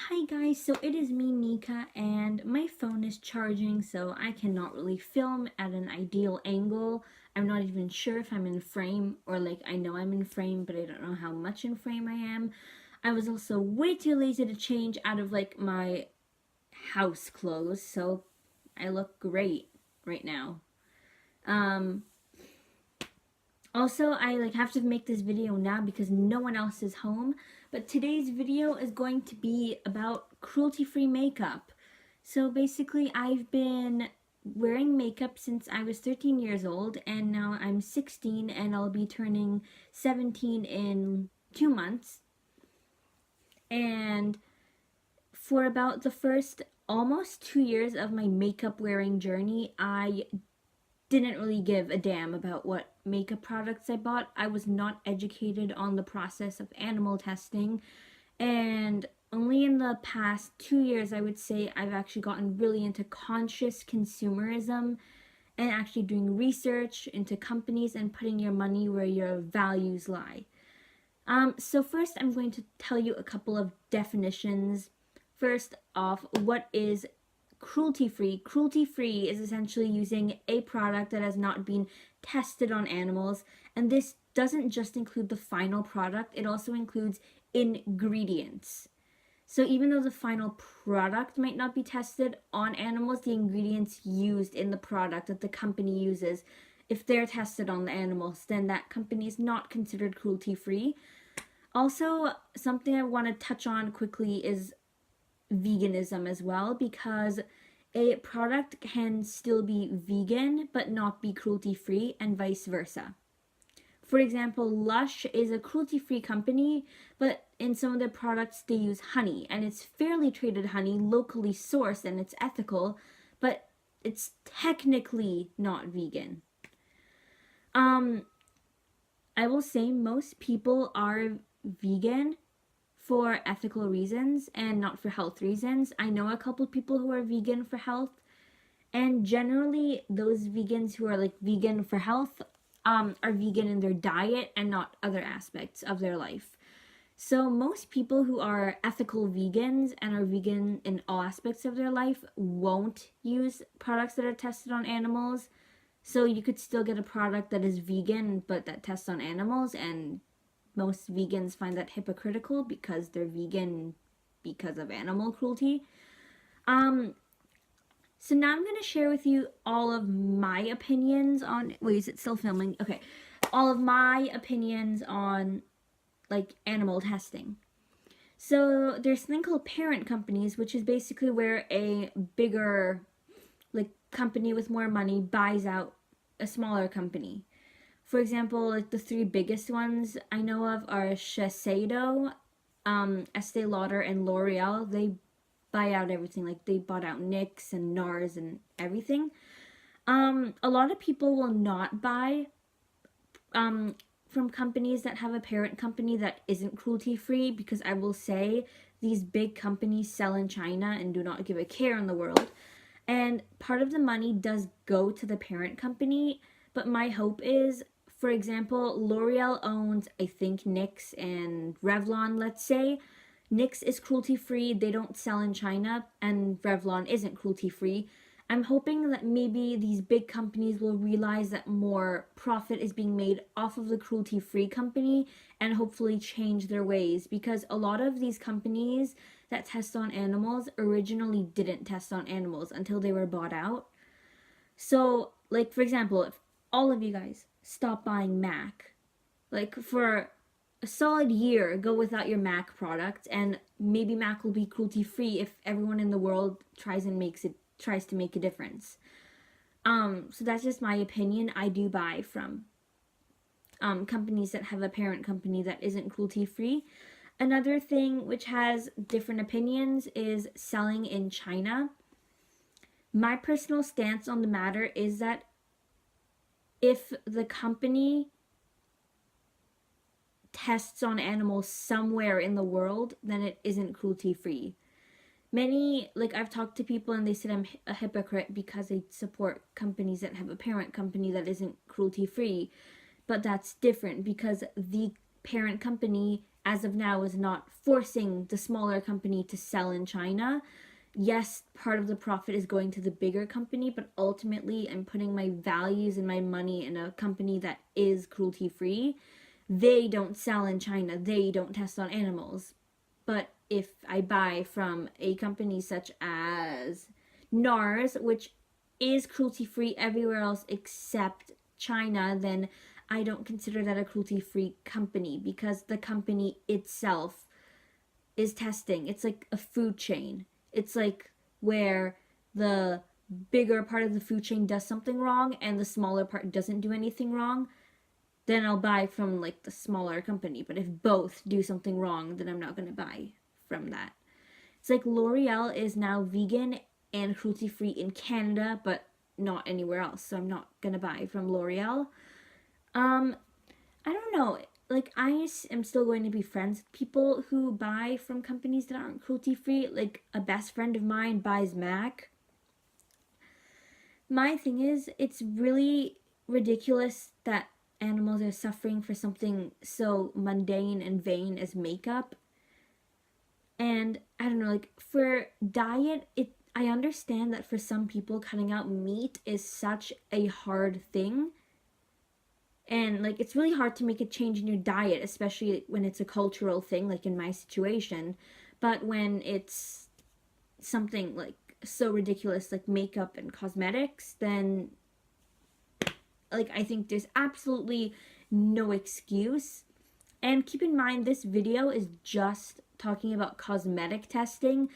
Hi guys, so it is me Nika and my phone is charging so I cannot really film at an ideal angle. I'm not even sure if I'm in frame or I know I'm in frame but I don't know how much in frame I am. I was also way too lazy to change out of my house clothes so I look great right now. Um Also, I have to make this video now because no one else is home. But today's video is going to be about cruelty-free makeup. So basically, I've been wearing makeup since I was 13 years old, and now I'm 16 and I'll be turning 17 in 2 months. And for about the first almost 2 years of my makeup wearing journey, I didn't really give a damn about what makeup products I bought. I was not educated on the process of animal testing, and only in the past 2 years, I would say, I've actually gotten really into conscious consumerism and actually doing research into companies and putting your money where your values lie. So first I'm going to tell you a couple of definitions. First off, what is cruelty-free? Cruelty-free is essentially using a product that has not been tested on animals, and this doesn't just include the final product, it also includes ingredients. So even though the final product might not be tested on animals, the ingredients used in the product that the company uses, if they're tested on the animals, then that company is not considered cruelty-free. Also, something I want to touch on quickly is veganism as well, because a product can still be vegan but not be cruelty-free and vice versa. For example, Lush is a cruelty-free company, but in some of their products they use honey, and it's fairly treated honey, locally sourced, and it's ethical, but it's technically not vegan. I will say most people are vegan for ethical reasons and not for health reasons. I know a couple people who are vegan for health, and generally those vegans who are vegan for health are vegan in their diet and not other aspects of their life. So most people who are ethical vegans and are vegan in all aspects of their life won't use products that are tested on animals. So you could still get a product that is vegan but that tests on animals, and most vegans find that hypocritical because they're vegan because of animal cruelty. So now I'm going to share with you all of my opinions on... Wait, is it still filming? Okay. All of my opinions on, animal testing. So there's something called parent companies, which is basically where a bigger, company with more money buys out a smaller company. For example, the three biggest ones I know of are Shiseido, Estee Lauder, and L'Oreal. They buy out everything. They bought out NYX and NARS and everything. A lot of people will not buy from companies that have a parent company that isn't cruelty-free, because I will say these big companies sell in China and do not give a care in the world. And part of the money does go to the parent company, but my hope is, for example, L'Oreal owns, I think, NYX and Revlon, let's say. NYX is cruelty-free, they don't sell in China, and Revlon isn't cruelty-free. I'm hoping that maybe these big companies will realize that more profit is being made off of the cruelty-free company and hopefully change their ways, because a lot of these companies that test on animals originally didn't test on animals until they were bought out. So, for example, if all of you guys stop buying MAC, for a solid year, go without your MAC product, and maybe MAC will be cruelty-free if everyone in the world tries to make a difference. So that's just my opinion. I do buy from companies that have a parent company that isn't cruelty-free. Another thing which has different opinions is selling in China. My personal stance on the matter is that if the company tests on animals somewhere in the world, then it isn't cruelty-free. Many, I've talked to people and they said I'm a hypocrite because I support companies that have a parent company that isn't cruelty-free. But that's different because the parent company as of now, is not forcing the smaller company to sell in China. Yes, part of the profit is going to the bigger company, but ultimately I'm putting my values and my money in a company that is cruelty free. They don't sell in China, they don't test on animals. But if I buy from a company such as NARS, which is cruelty free everywhere else except China, then I don't consider that a cruelty free company because the company itself is testing. It's like a food chain. It's like where the bigger part of the food chain does something wrong and the smaller part doesn't do anything wrong, then I'll buy from like the smaller company. But if both do something wrong, then I'm not going to buy from that. It's like L'Oreal is now vegan and cruelty free in Canada, but not anywhere else. So I'm not going to buy from L'Oreal. I don't know. Like, I am still going to be friends with people who buy from companies that aren't cruelty free. Like, a best friend of mine buys Mac. My thing is, it's really ridiculous that animals are suffering for something so mundane and vain as makeup. And I don't know, like, for diet, I understand that for some people cutting out meat is such a hard thing. And like, it's really hard to make a change in your diet, especially when it's a cultural thing, like in my situation. But when it's something like so ridiculous, like makeup and cosmetics, then like, I think there's absolutely no excuse. And keep in mind, this video is just talking about cosmetic testing.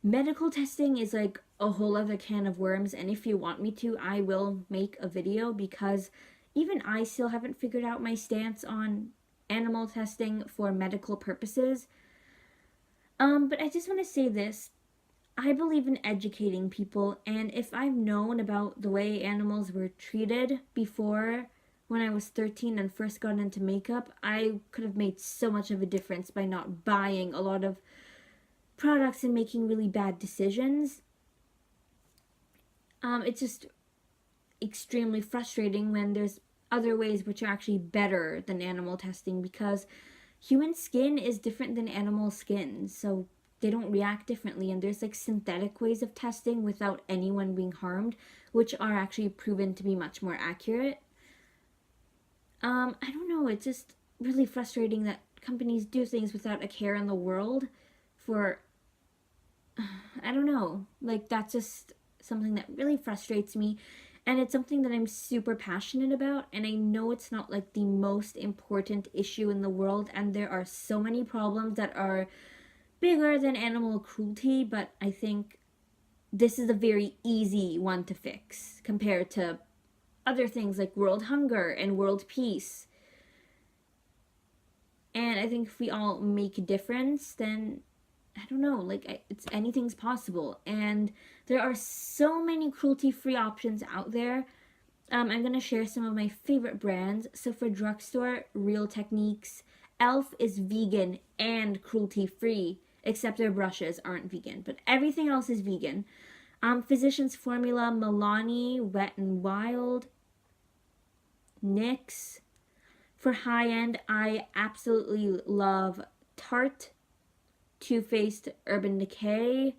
Medical testing is like a whole other can of worms. And if you want me to, I will make a video because even I still haven't figured out my stance on animal testing for medical purposes. But I just want to say this. I believe in educating people, and if I've known about the way animals were treated before when I was 13 and first got into makeup, I could have made so much of a difference by not buying a lot of products and making really bad decisions. It's just extremely frustrating when there's other ways which are actually better than animal testing, because human skin is different than animal skin, so they don't react differently, and there's like synthetic ways of testing without anyone being harmed, which are actually proven to be much more accurate. I don't know, it's just really frustrating that companies do things without a care in the world for, I don't know, like, that's just something that really frustrates me, and it's something that I'm super passionate about, and I know it's not like the most important issue in the world, and there are so many problems that are bigger than animal cruelty, but I think this is a very easy one to fix compared to other things like world hunger and world peace. And I think if we all make a difference, then I don't know, like, it's anything's possible. And there are so many cruelty-free options out there. I'm going to share some of my favorite brands. So for drugstore, Real Techniques. Elf is vegan and cruelty-free, except their brushes aren't vegan, but everything else is vegan. Physicians Formula, Milani, Wet n Wild, NYX. For high-end, I absolutely love Tarte, Too Faced, Urban Decay,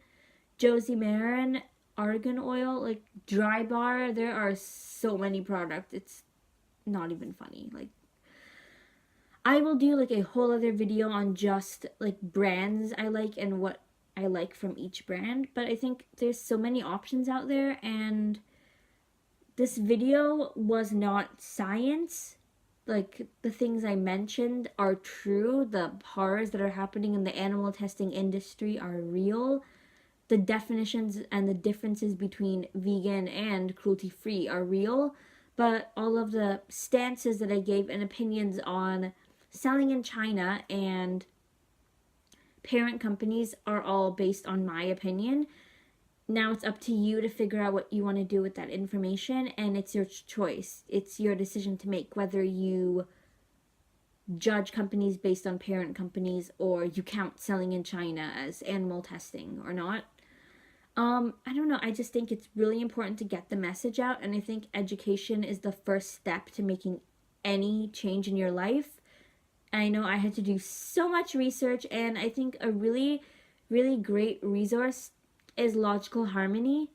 Josie Maran, Argan Oil, like Dry Bar. There are so many products. It's not even funny. Like, I will do like a whole other video on just like brands I like and what I like from each brand. But I think there's so many options out there, and this video was not science. Like, the things I mentioned are true. The horrors that are happening in the animal testing industry are real. The definitions and the differences between vegan and cruelty-free are real. But all of the stances that I gave and opinions on selling in China and parent companies are all based on my opinion. Now it's up to you to figure out what you want to do with that information, and it's your choice. It's your decision to make, whether you judge companies based on parent companies or you count selling in China as animal testing or not. I don't know. I just think it's really important to get the message out, and I think education is the first step to making any change in your life. I know I had to do so much research, and I think a really, really great resource is Logical Harmony,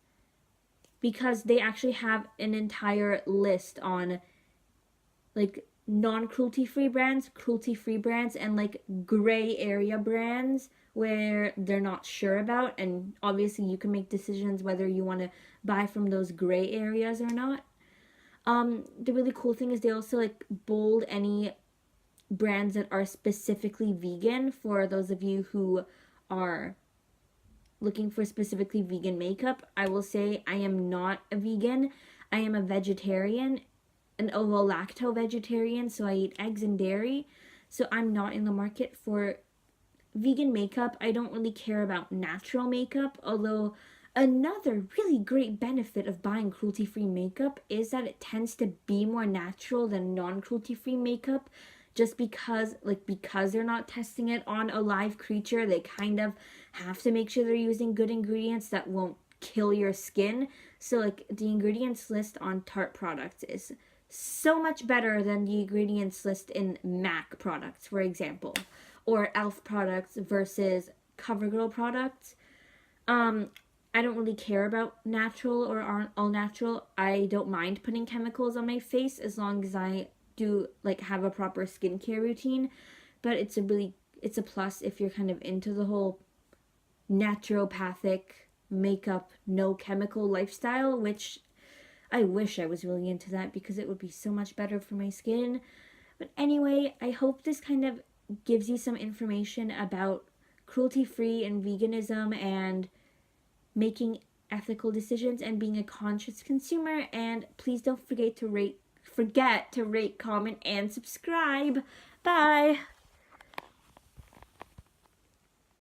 because they actually have an entire list on like non-cruelty free brands, cruelty free brands, and like gray area brands where they're not sure about, and obviously you can make decisions whether you want to buy from those gray areas or not. The really cool thing is they also like bold any brands that are specifically vegan for those of you who are looking for specifically vegan makeup. I will say I am not a vegan. I am a vegetarian, an ovo-lacto vegetarian, so I eat eggs and dairy. So I'm not in the market for vegan makeup. I don't really care about natural makeup, although another really great benefit of buying cruelty-free makeup is that it tends to be more natural than non-cruelty-free makeup, just because they're not testing it on a live creature. They kind of have to make sure they're using good ingredients that won't kill your skin. So like the ingredients list on Tarte products is so much better than the ingredients list in MAC products, for example, or e.l.f. products versus CoverGirl products. I don't really care about natural or all natural. I don't mind putting chemicals on my face as long as I do like have a proper skincare routine. But it's a plus if you're kind of into the whole naturopathic makeup, no chemical lifestyle, which I wish I was really into that because it would be so much better for my skin. But anyway, I hope this kind of gives you some information about cruelty-free and veganism and making ethical decisions and being a conscious consumer. And please don't forget to rate, comment, and subscribe. Bye!